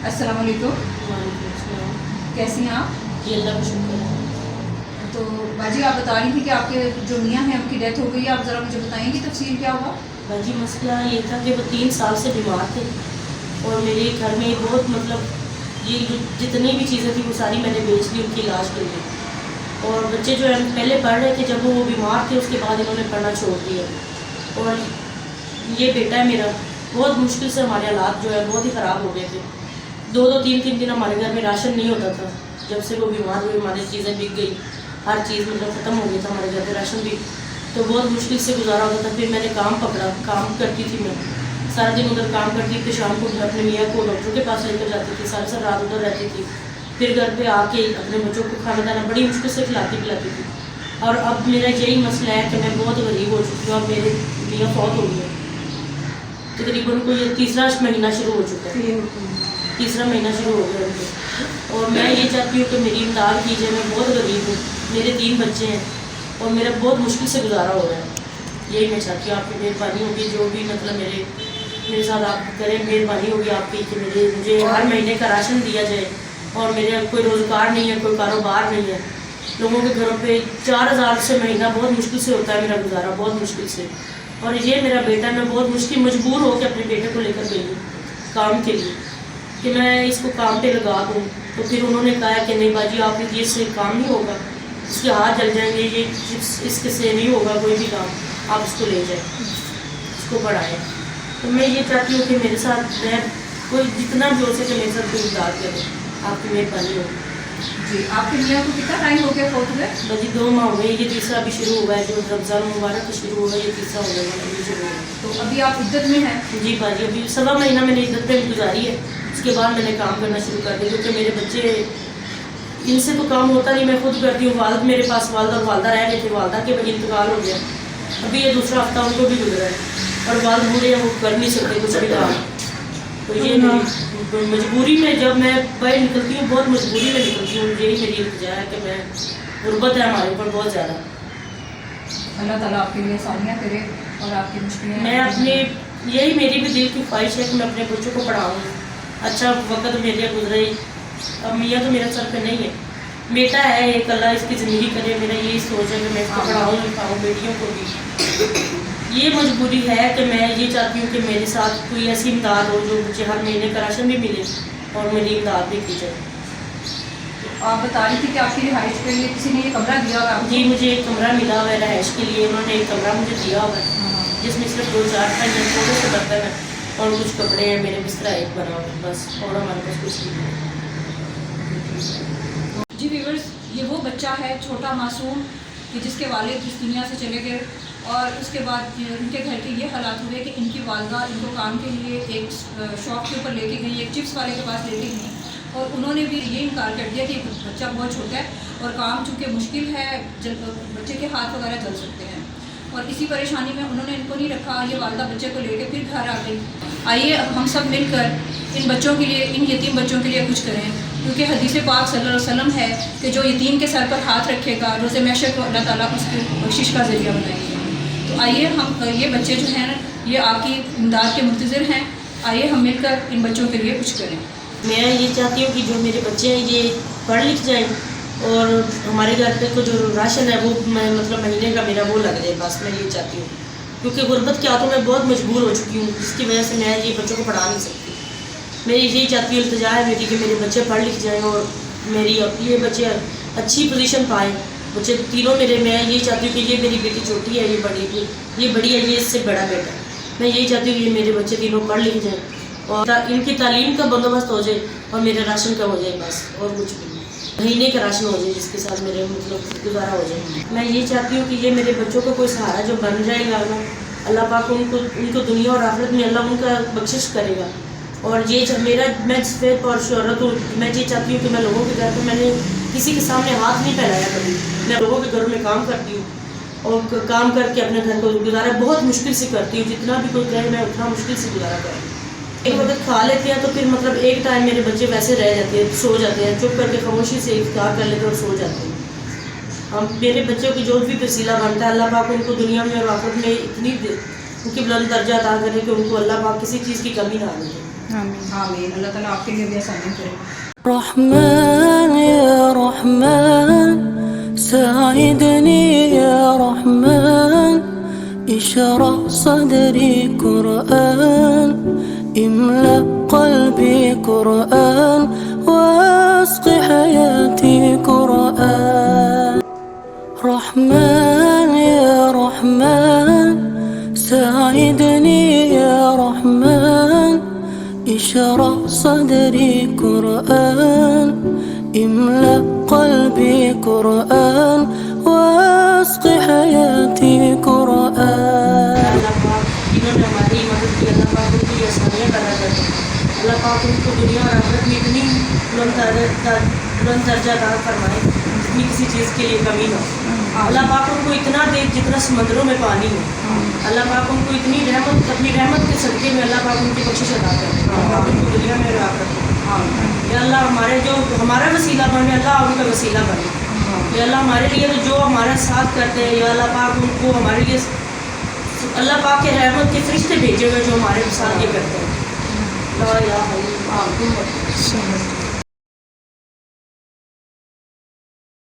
अस्सलाम वालेकुम, वालेकुम अस्सलाम। कैसी हैं आप? जी अल्लाह का शुक्र है। तो बाजी आप बता रही थी कि आपके जो मियाँ हैं उनकी डेथ हो गई है, आप ज़रा मुझे बताएंगी तफसील क्या हुआ? बाजी मसला ये था कि वो 3 साल से बीमार थे और मेरे घर में बहुत ये जो जितनी भी चीज़ें थी वो सारी मैंने बेच दी उनके इलाज के लिए। और बच्चे जो है पहले पढ़ रहे थे, जब वो बीमार थे उसके बाद इन्होंने पढ़ना छोड़ दिया। और ये बेटा है मेरा, बहुत मुश्किल से हमारे हालात जो है बहुत ही ख़राब हो गए थे। 2-2 3-3 दिन हमारे घर में राशन नहीं होता था। जब से वो बीमार हुई हमारी चीज़ें बिक गई, हर चीज़ मतलब ख़त्म हो गई था हमारे घर में, राशन भी तो बहुत मुश्किल से गुजारा होता था। फिर मैंने काम पकड़ा, काम करती थी मैं, सारा दिन उधर काम करती थी, शाम को अपने मियाँ को डॉक्टर के पास लेकर जाती थी, सारी रात उधर रहती थी। फिर घर पे आके अपने बच्चों को खाना दाना बड़ी मुश्किल से खिलाती पिलाती थी। और अब मेरा यही मसला है कि मैं बहुत गरीब हो चुकी हूँ। अब मेरे मियाँ फौत हो गए, तकरीबन को ये तीसरा महीना शुरू हो चुका है, तीसरा महीना शुरू हो गया उनको। और मैं ये चाहती हूँ कि मेरी इमदाद कीजिए। मैं बहुत गरीब हूँ, मेरे 3 बच्चे हैं और मेरा बहुत मुश्किल से गुजारा हो रहा है। यही मैं चाहती हूँ, आपकी मेहरबानी होगी, जो भी मतलब मेरे साथ आप करें, मेहरबानी होगी आपकी कि मुझे हर महीने का राशन दिया जाए। और मेरे कोई रोज़गार नहीं है, कोई कारोबार नहीं है। लोगों के घरों पे 4000 से महीना बहुत मुश्किल से होता है मेरा गुजारा, बहुत मुश्किल से। और ये मेरा बेटा, मैं बहुत मजबूर हो के अपने बेटे को लेकर गई हूँ काम के लिए कि मैं इसको काम पे लगा दूँ। तो फिर उन्होंने कहा कि नहीं बाजी आप ये से काम नहीं होगा, इसके हाथ जल जाएंगे, ये इसके से नहीं होगा कोई भी काम, आप इसको ले जाए, इसको पढ़ाएँ। तो मैं ये चाहती हूँ कि मेरे साथ मैं कोई जितना भी हो सके मेरे साथ कोई इमदाद करे, आपकी मेहरबानी होगी। जी, आपके मियाँ को कितना टाइम हो गया फौत हुए? बाजी 2 माह हुए, ये तीसरा भी शुरू हुआ है, जो रमज़ान मुबारक शुरू हुआ, ये तीसरा हो गया, ये शुरू हुआ। तो अभी आप इद्दत में हैं? जी बाजी, अभी 1.25 महीना मैंने इद्दत में गुजारी है। उसके बाद मैंने काम करना शुरू कर दिया, क्योंकि मेरे बच्चे, इनसे तो काम होता नहीं, मैं खुद करती हूँ। वालिद मेरे पास, वालिद और वालदा रह गए थे, वालदा के वजह इंतकाल हो गया, अभी ये दूसरा हफ्ता उनको भी गुजरा है। और वालिद बूढ़े हैं, वो कर नहीं सकते कुछ भी काम। तो ये मेरी मजबूरी में, जब मैं बाहर निकलती हूँ बहुत मजबूरी में निकलती हूँ। यही मेरी इल्तिजा है कि मैं, गुर्बत है हमारे ऊपर बहुत ज़्यादा। अल्लाह ताला आपके लिए आसानियाँ करे और आपकी मुश्किलें। मैं अपने, यही मेरी भी दिल की ख्वाहिश है कि मैं अपने बच्चों को पढ़ाऊँ, अच्छा वक्त मेरे गुजरे। अब मियाँ तो मेरे सर पे नहीं है, बेटा है एक, अल्लाह इसकी ज़िंदगी करे। मेरा यही सोच है कि मैं इसको पढ़ाऊँ लिखाऊँ, बेटियों को भी। ये मजबूरी है कि मैं ये चाहती हूँ कि मेरे साथ कोई ऐसी इमदाद हो जो मुझे हर महीने का राशन भी मिले और मेरी इमदाद भी की जाए। आप बता रही थी कि आपकी रिहाइश के लिए किसी ने ये कमरा दिया हुआ है? जी, मुझे एक कमरा मिला हुआ है रहायश के लिए, उन्होंने एक कमरा मुझे दिया हुआ है, जिसमें सिर्फ 2-4 थोड़े से बर्तन हैं और कुछ कपड़े हैं, मेरे बिस्तरा एक बना हुआ है बस, और हमारे पास कुछ नहीं है। जी व्यूअर्स, ये वो बच्चा है छोटा मासूम कि जिसके वालिद इस दुनिया से चले गए और उसके बाद उनके घर के ये हालात हुए कि इनकी वालदा इनको काम के लिए एक शॉप के ऊपर लेके गई, एक चिप्स वाले के पास लेके गई और उन्होंने भी ये इनकार कर दिया कि बच्चा बहुत छोटा है और काम चूँकि मुश्किल है, बच्चे के हाथ वगैरह जल सकते हैं। और इसी परेशानी में उन्होंने इनको नहीं रखा, ये वालदा बच्चे को लेके फिर घर आ गई। आइए हम सब मिलकर इन बच्चों के लिए, इन यतीम बच्चों के लिए कुछ करें, क्योंकि हदीस पाक सल्लल्लाहु अलैहि वसल्लम है कि जो यतीम के सर पर हाथ रखेगा रोज़े महशर को अल्लाह ताला उसको बख्शिश का ज़रिया बनाएंगे। तो आइए हम, ये बच्चे जो हैं ना, ये आपकी इमदाद के मुंतज़िर हैं, आइए हम मिलकर इन बच्चों के लिए कुछ करें। मैं ये चाहती हूँ कि जो मेरे बच्चे हैं ये पढ़ लिख जाएँ और हमारे घर पे को जो राशन है वो मैं मतलब महीने का मेरा वो लग जाए, बस मैं ये चाहती हूँ। क्योंकि गुर्बत क्या, तो मैं बहुत मजबूर हो चुकी हूँ, जिसकी वजह से मैं ये बच्चों को पढ़ा नहीं सकती। मैं यही चाहती हूँ, इल्तिजा है मेरी कि मेरे बच्चे पढ़ लिख जाएँ और मेरी ये बच्चे अच्छी पोजीशन पाएँ, बच्चे तीनों मेरे। मैं यही चाहती हूँ कि ये मेरी बेटी छोटी है, ये बड़ी है, ये इससे बड़ा बेटा है। मैं यही चाहती हूँ कि ये मेरे बच्चे तीनों पढ़ लिख जाएँ और इनकी तालीम का बंदोबस्त हो जाए और मेरे राशन का हो जाए, बस और कुछ भी नहीं। महीने का राशन हो जाए जिसके साथ मेरे मतलब गुजारा हो जाए। मैं ये चाहती हूँ कि ये मेरे बच्चों को कोई सहारा जो बन जाएगा ना, अल्लाह पाक उनको दुनिया और आखिरत में अल्लाह उनका बख्शिश करेगा। और ये मैं सिर्फ और शोहरत हूँ, मैं ये चाहती हूँ कि मैं लोगों के घर पर, मैंने किसी के सामने हाथ नहीं फैलाया कभी। मैं लोगों के घरों में काम करती हूँ और काम करके अपने घर को गुजारा बहुत मुश्किल से करती हूँ। जितना भी कोई कहे मैं उतना मुश्किल से गुजारा करती हूँ। एक वक्त खा लेते हैं तो फिर मतलब एक टाइम मेरे बच्चे वैसे रह जाते हैं, सो जाते हैं, चुप करके खामोशी से इफ्तार कर लेते हैं और सो जाते हैं। हम मेरे बच्चों की जो भी वसीला बनता है, अल्लाह पाक उनको दुनिया में और आखिरत में इतनी उनकी बुलंद दर्जा अता करे कि उनको अल्लाह पाक किसी चीज़ की कमी ना दे। آمین. اللہ تعالیٰ آپ کے لیے بھی آسانی کرے. رحمن يا رحمن ساعدني يا رحمن اشرح صدري قرآن املأ قلبي قرآن واسق حياتي قرآن. رحمن يا رحمن ساعدني يا رحمن اشرح صدري قرآن املأ قلبي قرآن واسق حياتي قرآن. اللہ پاک جنہوں نے ہماری مدد کی، اللہ پاک ان کی آسانیاں پیدا کر دیں. اللہ پاک ان کو دنیا اور آخرت میں اتنی بلند درجہ عطا فرمائے جتنی کسی چیز کے لیے کمی نہ ہو. اللہ پاک ان کو اتنا دے جتنا سمندروں میں پانی ہو. اللہ پاک ان کو اتنی رحمت، اپنی رحمت کے صدقے میں اللہ پاک ان کی بخشش عطا کرے. اللہ پاک ان کو دنیا میں اور آخرت میں یا اللہ ہمارے جو ہمارا وسیلہ بنے، اللہ ان کا وسیلہ بنے. یا اللہ ہمارے لیے جو ہمارا ساتھ کرتے ہیں، یا اللہ پاک ان کو ہمارے لیے اللہ پاک کے رحمت کے فرشتے بھیجے ہوئے جو ہمارے ساتھ یہ کرتے ہیں. لا الہ الا اللہ.